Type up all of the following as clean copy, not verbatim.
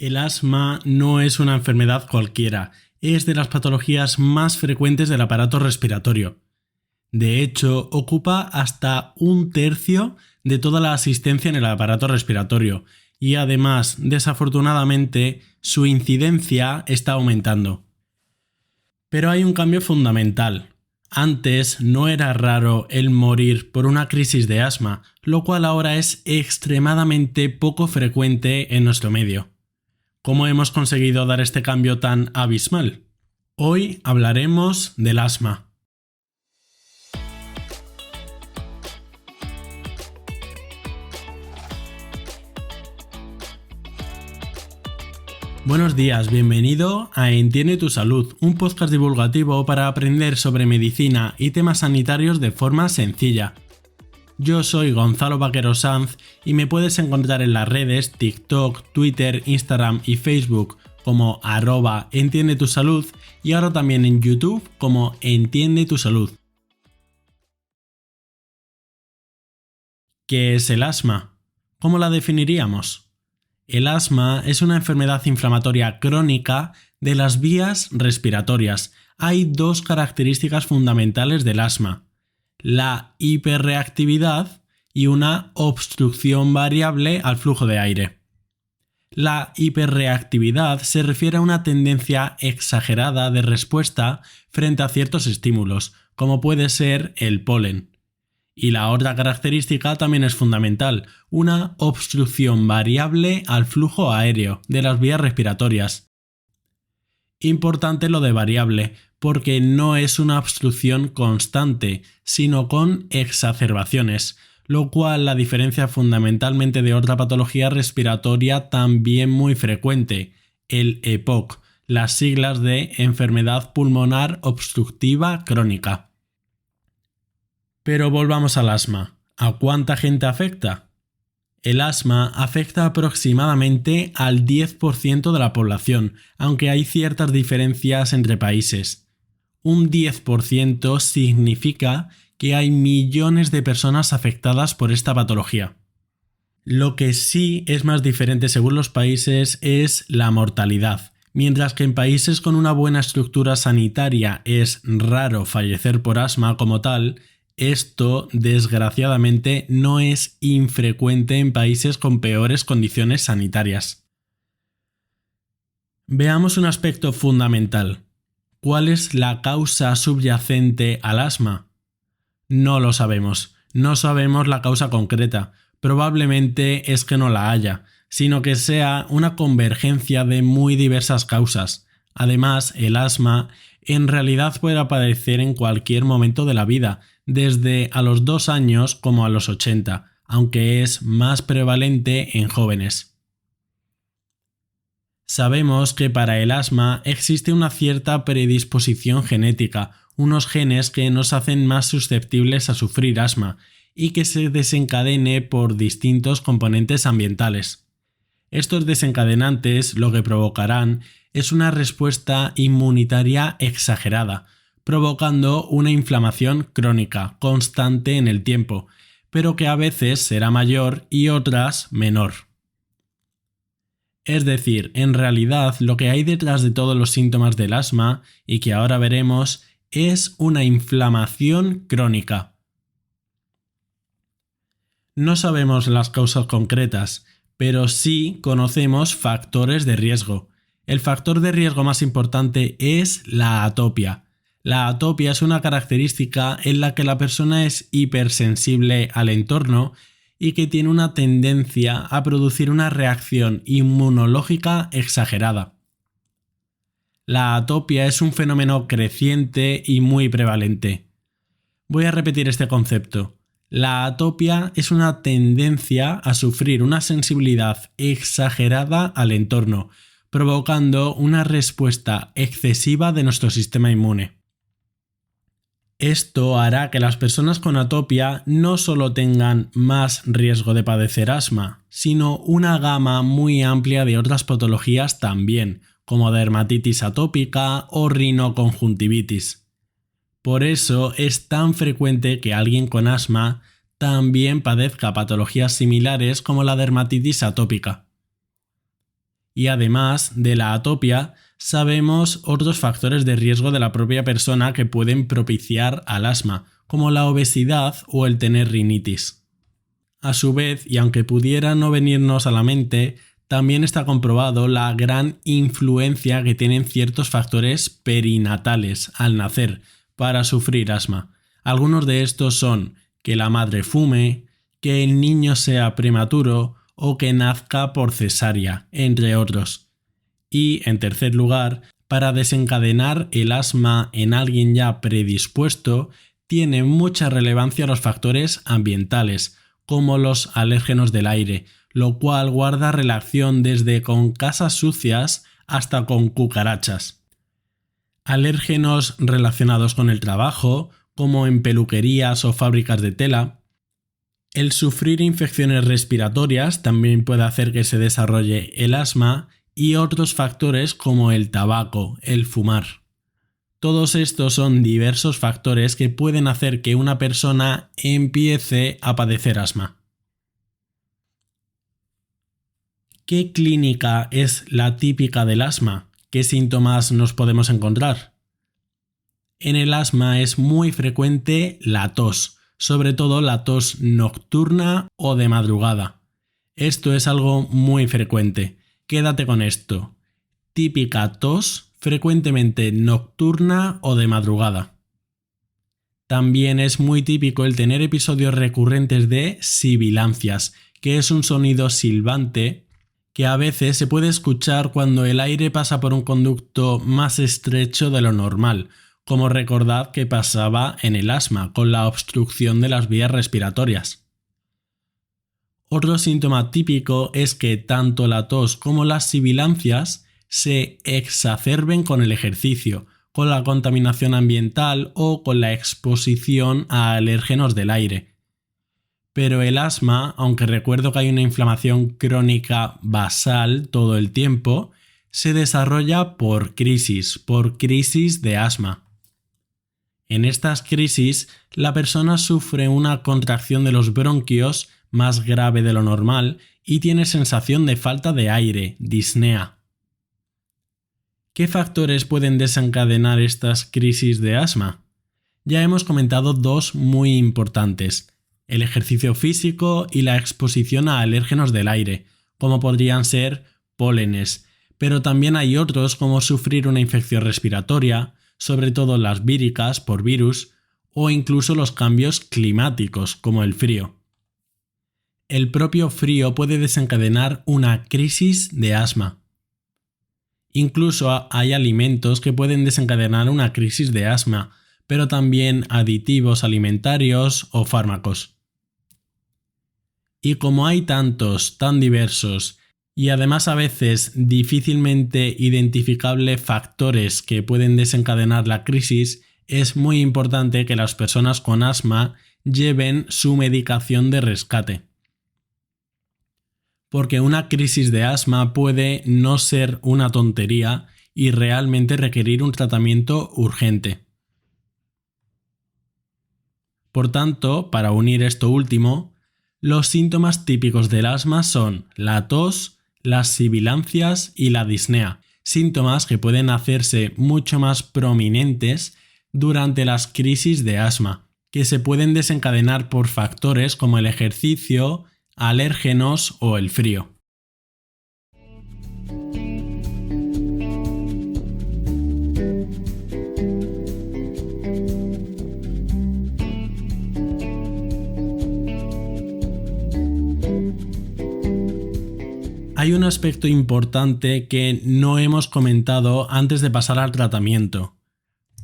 El asma no es una enfermedad cualquiera, es de las patologías más frecuentes del aparato respiratorio. De hecho, ocupa hasta 1/3 de toda la asistencia en el aparato respiratorio y además, desafortunadamente, su incidencia está aumentando. Pero hay un cambio fundamental. Antes no era raro el morir por una crisis de asma, lo cual ahora es extremadamente poco frecuente en nuestro medio. ¿Cómo hemos conseguido dar este cambio tan abismal? Hoy hablaremos del asma. Buenos días, bienvenido a Entiende tu Salud, un podcast divulgativo para aprender sobre medicina y temas sanitarios de forma sencilla. Yo soy Gonzalo Vaquero Sanz y me puedes encontrar en las redes TikTok, Twitter, Instagram y Facebook como @Entiende tu Salud y ahora también en YouTube como Entiende tu Salud. ¿Qué es el asma? ¿Cómo la definiríamos? El asma es una enfermedad inflamatoria crónica de las vías respiratorias. Hay dos características fundamentales del asma: la hiperreactividad y una obstrucción variable al flujo de aire. La hiperreactividad se refiere a una tendencia exagerada de respuesta frente a ciertos estímulos, como puede ser el polen. Y la otra característica también es fundamental, una obstrucción variable al flujo aéreo de las vías respiratorias. Importante lo de variable, porque no es una obstrucción constante, sino con exacerbaciones, lo cual la diferencia fundamentalmente de otra patología respiratoria también muy frecuente, el EPOC, las siglas de enfermedad pulmonar obstructiva crónica. Pero volvamos al asma. ¿A cuánta gente afecta? El asma afecta aproximadamente al 10% de la población, aunque hay ciertas diferencias entre países. Un 10% significa que hay millones de personas afectadas por esta patología. Lo que sí es más diferente según los países es la mortalidad. Mientras que en países con una buena estructura sanitaria es raro fallecer por asma como tal, esto, desgraciadamente, no es infrecuente en países con peores condiciones sanitarias. Veamos un aspecto fundamental. ¿Cuál es la causa subyacente al asma? No lo sabemos. No sabemos la causa concreta. Probablemente es que no la haya, sino que sea una convergencia de muy diversas causas. Además, el asma en realidad puede aparecer en cualquier momento de la vida, desde a los 2 años como a los 80, aunque es más prevalente en jóvenes. Sabemos que para el asma existe una cierta predisposición genética, unos genes que nos hacen más susceptibles a sufrir asma y que se desencadene por distintos componentes ambientales. Estos desencadenantes lo que provocarán es una respuesta inmunitaria exagerada, provocando una inflamación crónica, constante en el tiempo, pero que a veces será mayor y otras menor. Es decir, en realidad lo que hay detrás de todos los síntomas del asma, y que ahora veremos, es una inflamación crónica. No sabemos las causas concretas, pero sí conocemos factores de riesgo. El factor de riesgo más importante es la atopia. La atopia es una característica en la que la persona es hipersensible al entorno y que tiene una tendencia a producir una reacción inmunológica exagerada. La atopia es un fenómeno creciente y muy prevalente. Voy a repetir este concepto. La atopia es una tendencia a sufrir una sensibilidad exagerada al entorno, provocando una respuesta excesiva de nuestro sistema inmune. Esto hará que las personas con atopia no solo tengan más riesgo de padecer asma, sino una gama muy amplia de otras patologías también, como dermatitis atópica o rinoconjuntivitis. Por eso es tan frecuente que alguien con asma también padezca patologías similares como la dermatitis atópica. Y además de la atopia, sabemos otros factores de riesgo de la propia persona que pueden propiciar al asma, como la obesidad o el tener rinitis. A su vez, y aunque pudiera no venirnos a la mente, también está comprobado la gran influencia que tienen ciertos factores perinatales al nacer para sufrir asma. Algunos de estos son que la madre fume, que el niño sea prematuro o que nazca por cesárea, entre otros. Y, en tercer lugar, para desencadenar el asma en alguien ya predispuesto, tiene mucha relevancia los factores ambientales, como los alérgenos del aire, lo cual guarda relación desde con casas sucias hasta con cucarachas. Alérgenos relacionados con el trabajo, como en peluquerías o fábricas de tela. El sufrir infecciones respiratorias también puede hacer que se desarrolle el asma y otros factores como el tabaco, el fumar. Todos estos son diversos factores que pueden hacer que una persona empiece a padecer asma. ¿Qué clínica es la típica del asma? ¿Qué síntomas nos podemos encontrar? En el asma es muy frecuente la tos, sobre todo la tos nocturna o de madrugada. Esto es algo muy frecuente. Quédate con esto. Típica tos, frecuentemente nocturna o de madrugada. También es muy típico el tener episodios recurrentes de sibilancias, que es un sonido silbante que a veces se puede escuchar cuando el aire pasa por un conducto más estrecho de lo normal, como recordad que pasaba en el asma con la obstrucción de las vías respiratorias. Otro síntoma típico es que tanto la tos como las sibilancias se exacerben con el ejercicio, con la contaminación ambiental o con la exposición a alérgenos del aire. Pero el asma, aunque recuerdo que hay una inflamación crónica basal todo el tiempo, se desarrolla por crisis de asma. En estas crisis, la persona sufre una contracción de los bronquios más grave de lo normal y tiene sensación de falta de aire, disnea. ¿Qué factores pueden desencadenar estas crisis de asma? Ya hemos comentado dos muy importantes: el ejercicio físico y la exposición a alérgenos del aire, como podrían ser pólenes, pero también hay otros como sufrir una infección respiratoria, sobre todo las víricas por virus, o incluso los cambios climáticos como el frío. El propio frío puede desencadenar una crisis de asma. Incluso hay alimentos que pueden desencadenar una crisis de asma, pero también aditivos alimentarios o fármacos. Y como hay tantos, tan diversos, y además a veces difícilmente identificables factores que pueden desencadenar la crisis, es muy importante que las personas con asma lleven su medicación de rescate. Porque una crisis de asma puede no ser una tontería y realmente requerir un tratamiento urgente. Por tanto, para unir esto último, los síntomas típicos del asma son la tos, las sibilancias y la disnea, síntomas que pueden hacerse mucho más prominentes durante las crisis de asma, que se pueden desencadenar por factores como el ejercicio, alérgenos o el frío. Hay un aspecto importante que no hemos comentado antes de pasar al tratamiento: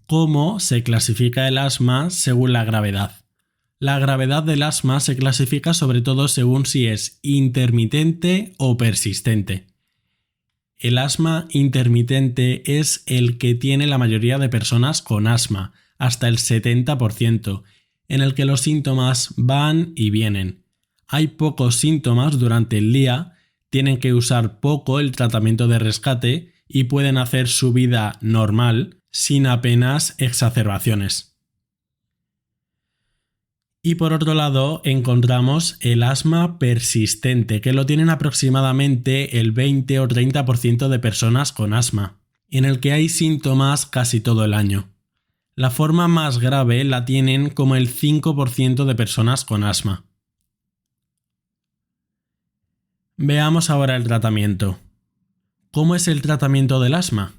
cómo se clasifica el asma según la gravedad. La gravedad del asma se clasifica sobre todo según si es intermitente o persistente. El asma intermitente es el que tiene la mayoría de personas con asma, hasta el 70%, en el que los síntomas van y vienen. Hay pocos síntomas durante el día, tienen que usar poco el tratamiento de rescate y pueden hacer su vida normal sin apenas exacerbaciones. Y por otro lado encontramos el asma persistente, que lo tienen aproximadamente el 20 o 30% de personas con asma, en el que hay síntomas casi todo el año. La forma más grave la tienen como el 5% de personas con asma. Veamos ahora el tratamiento. ¿Cómo es el tratamiento del asma?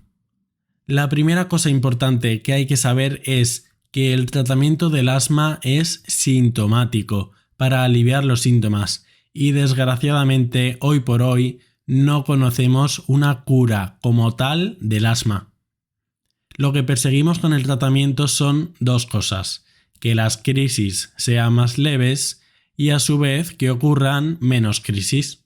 La primera cosa importante que hay que saber es que el tratamiento del asma es sintomático, para aliviar los síntomas, y desgraciadamente hoy por hoy no conocemos una cura como tal del asma. Lo que perseguimos con el tratamiento son dos cosas: que las crisis sean más leves y a su vez que ocurran menos crisis.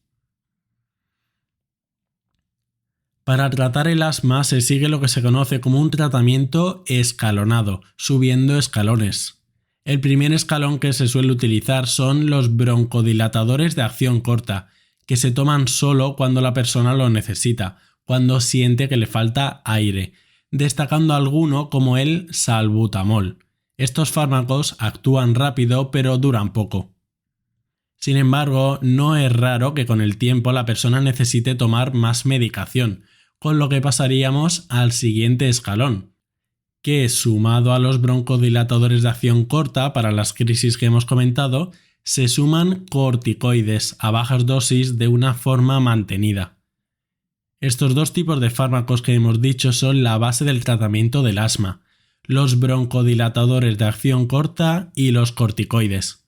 Para tratar el asma se sigue lo que se conoce como un tratamiento escalonado, subiendo escalones. El primer escalón que se suele utilizar son los broncodilatadores de acción corta, que se toman solo cuando la persona lo necesita, cuando siente que le falta aire, destacando alguno como el salbutamol. Estos fármacos actúan rápido pero duran poco. Sin embargo, no es raro que con el tiempo la persona necesite tomar más medicación, con lo que pasaríamos al siguiente escalón, que sumado a los broncodilatadores de acción corta para las crisis que hemos comentado, se suman corticoides a bajas dosis de una forma mantenida. Estos dos tipos de fármacos que hemos dicho son la base del tratamiento del asma, los broncodilatadores de acción corta y los corticoides.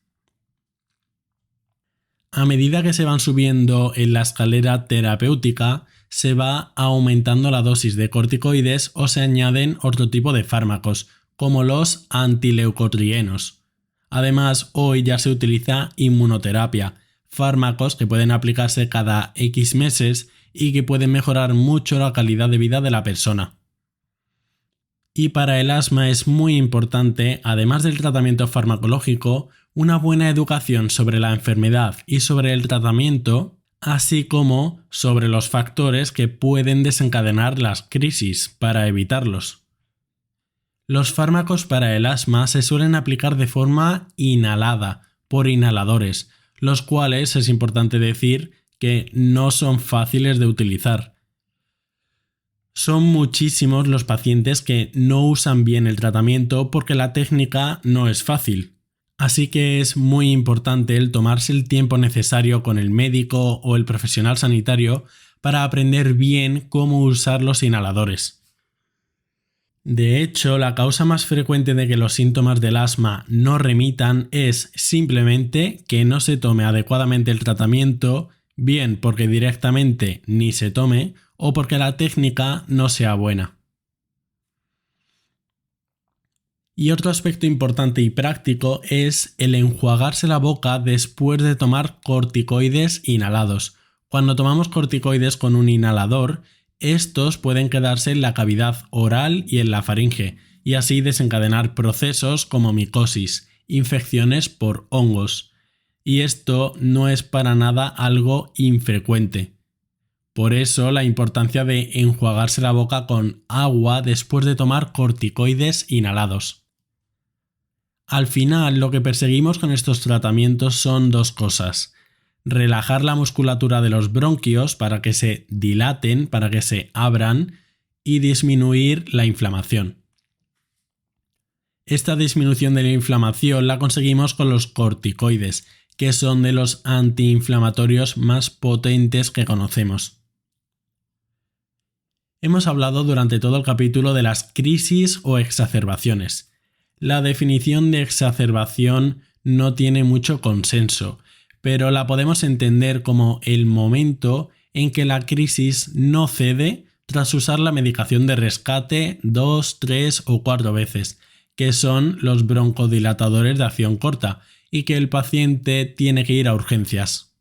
A medida que se van subiendo en la escalera terapéutica, se va aumentando la dosis de corticoides o se añaden otro tipo de fármacos, como los antileucotrienos. Además, hoy ya se utiliza inmunoterapia, fármacos que pueden aplicarse cada X meses y que pueden mejorar mucho la calidad de vida de la persona. Y para el asma es muy importante, además del tratamiento farmacológico, una buena educación sobre la enfermedad y sobre el tratamiento, así como sobre los factores que pueden desencadenar las crisis para evitarlos. Los fármacos para el asma se suelen aplicar de forma inhalada, por inhaladores, los cuales es importante decir que no son fáciles de utilizar. Son muchísimos los pacientes que no usan bien el tratamiento porque la técnica no es fácil. Así que es muy importante el tomarse el tiempo necesario con el médico o el profesional sanitario para aprender bien cómo usar los inhaladores. De hecho, la causa más frecuente de que los síntomas del asma no remitan es simplemente que no se tome adecuadamente el tratamiento, bien porque directamente ni se tome o porque la técnica no sea buena. Y otro aspecto importante y práctico es el enjuagarse la boca después de tomar corticoides inhalados. Cuando tomamos corticoides con un inhalador, estos pueden quedarse en la cavidad oral y en la faringe, y así desencadenar procesos como micosis, infecciones por hongos. Y esto no es para nada algo infrecuente. Por eso la importancia de enjuagarse la boca con agua después de tomar corticoides inhalados. Al final, lo que perseguimos con estos tratamientos son dos cosas: relajar la musculatura de los bronquios para que se dilaten, para que se abran, y disminuir la inflamación. Esta disminución de la inflamación la conseguimos con los corticoides, que son de los antiinflamatorios más potentes que conocemos. Hemos hablado durante todo el capítulo de las crisis o exacerbaciones. La definición de exacerbación no tiene mucho consenso, pero la podemos entender como el momento en que la crisis no cede tras usar la medicación de rescate 2, 3 o 4 veces, que son los broncodilatadores de acción corta, y que el paciente tiene que ir a urgencias.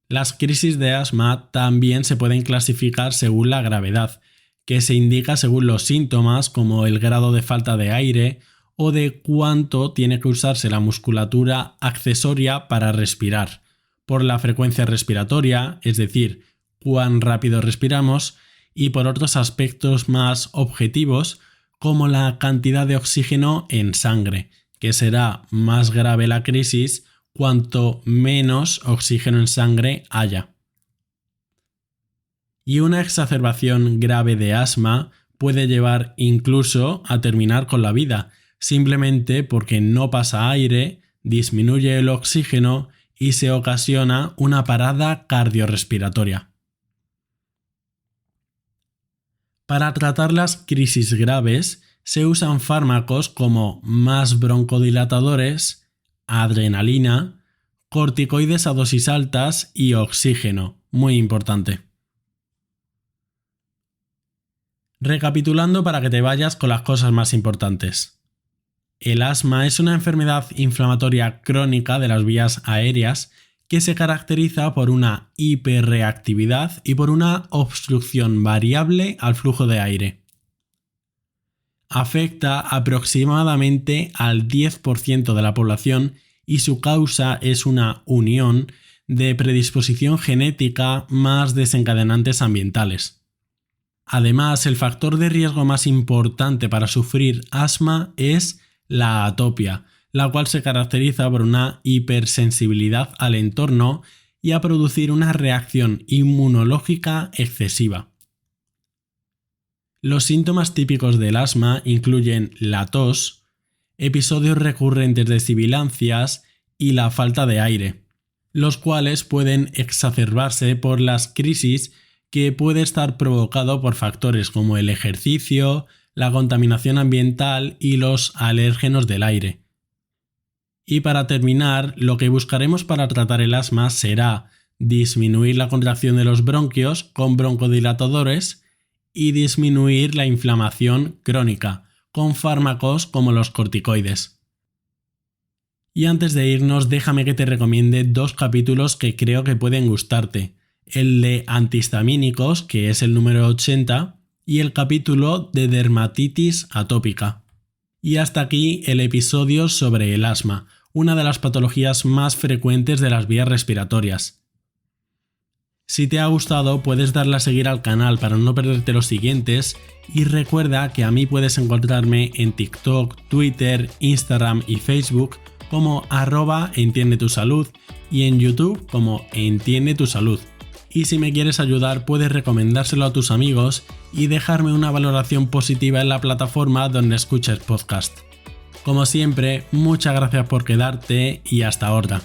Las crisis de asma también se pueden clasificar según la gravedad, que se indica según los síntomas como el grado de falta de aire o de cuánto tiene que usarse la musculatura accesoria para respirar, por la frecuencia respiratoria, es decir, cuán rápido respiramos, y por otros aspectos más objetivos como la cantidad de oxígeno en sangre, que será más grave la crisis cuanto menos oxígeno en sangre haya. Y una exacerbación grave de asma puede llevar incluso a terminar con la vida, simplemente porque no pasa aire, disminuye el oxígeno y se ocasiona una parada cardiorrespiratoria. Para tratar las crisis graves se usan fármacos como más broncodilatadores, adrenalina, corticoides a dosis altas y oxígeno, muy importante. Recapitulando para que te vayas con las cosas más importantes. El asma es una enfermedad inflamatoria crónica de las vías aéreas que se caracteriza por una hiperreactividad y por una obstrucción variable al flujo de aire. Afecta aproximadamente al 10% de la población y su causa es una unión de predisposición genética más desencadenantes ambientales. Además, el factor de riesgo más importante para sufrir asma es la atopia, la cual se caracteriza por una hipersensibilidad al entorno y a producir una reacción inmunológica excesiva. Los síntomas típicos del asma incluyen la tos, episodios recurrentes de sibilancias y la falta de aire, los cuales pueden exacerbarse por las crisis que puede estar provocado por factores como el ejercicio, la contaminación ambiental y los alérgenos del aire. Y para terminar, lo que buscaremos para tratar el asma será disminuir la contracción de los bronquios con broncodilatadores y disminuir la inflamación crónica con fármacos como los corticoides. Y antes de irnos, déjame que te recomiende 2 capítulos que creo que pueden gustarte. El de antihistamínicos, que es el número 80, y el capítulo de dermatitis atópica. Y hasta aquí el episodio sobre el asma, una de las patologías más frecuentes de las vías respiratorias. Si te ha gustado, puedes darle a seguir al canal para no perderte los siguientes y recuerda que a mí puedes encontrarme en TikTok, Twitter, Instagram y Facebook como @entiendetusalud y en YouTube como Entiende tu Salud. Y si me quieres ayudar, puedes recomendárselo a tus amigos y dejarme una valoración positiva en la plataforma donde escuches podcast. Como siempre, muchas gracias por quedarte y hasta ahora.